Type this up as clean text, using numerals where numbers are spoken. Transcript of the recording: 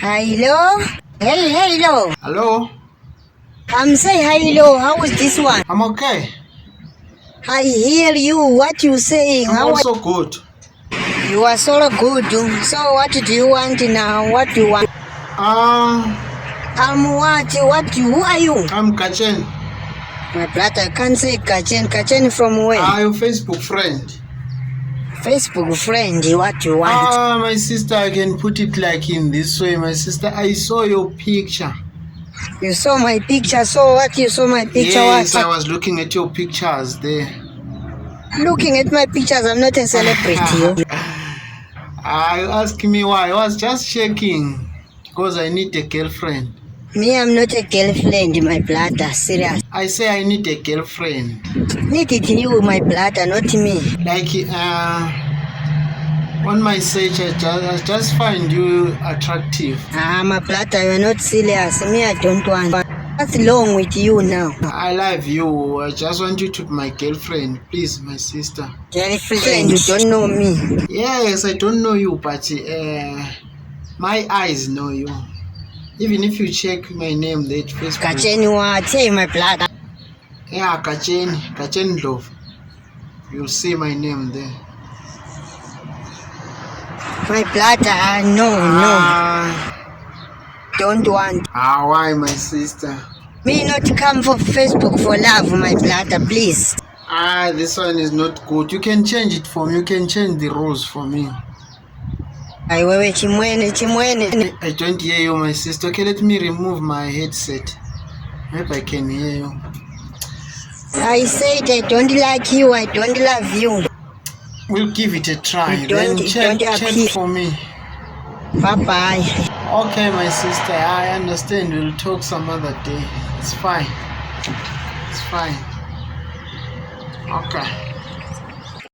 Hello? Hey, hello. Hello? I'm saying hello. How is this one? I'm okay. I hear you. What you saying? I'm How also good. you are so good. So what do you want now? What do you want? I'm what? What? Who are you? I'm Kachen. My brother, I can't say Kachen. Kachen from where? I'm your Facebook friend. Facebook friend. What you want? My sister, I can put it like in this way. My sister, I saw your picture. You saw my picture. So what? You saw my picture? Yes, I What? was looking at your pictures there. Looking at my pictures, I'm not a celebrity. You asked me why. I was just checking because I need a girlfriend. Me, I'm not a girlfriend, my brother. Serious. I say I need a girlfriend. Need it you, my brother, not me. Like on my search, I just find you attractive. My brother, you're not serious. Me, I don't want. What's wrong with you now? I love you. I just want you to be my girlfriend. Please, my sister. Girlfriend, you don't know me. Yes, I don't know you, but my eyes know you. Even if you check my name there at Facebook. Kacheni what? Say my brother. Yeah, Kachen Love. You'll see my name there. My brother, no. Don't want. Why, my sister? Me not come for Facebook for love, my brother, please. This one is not good. You can change it for me. You can change the rules for me. Wewe chimwene. I don't hear you, my sister. Okay, let me remove my headset. Maybe I can hear you. I said I don't like you. I don't love you. We'll give it a try. Don't check for me. Bye-bye. Okay, my sister. I understand. We'll talk some other day. It's fine. It's fine. Okay.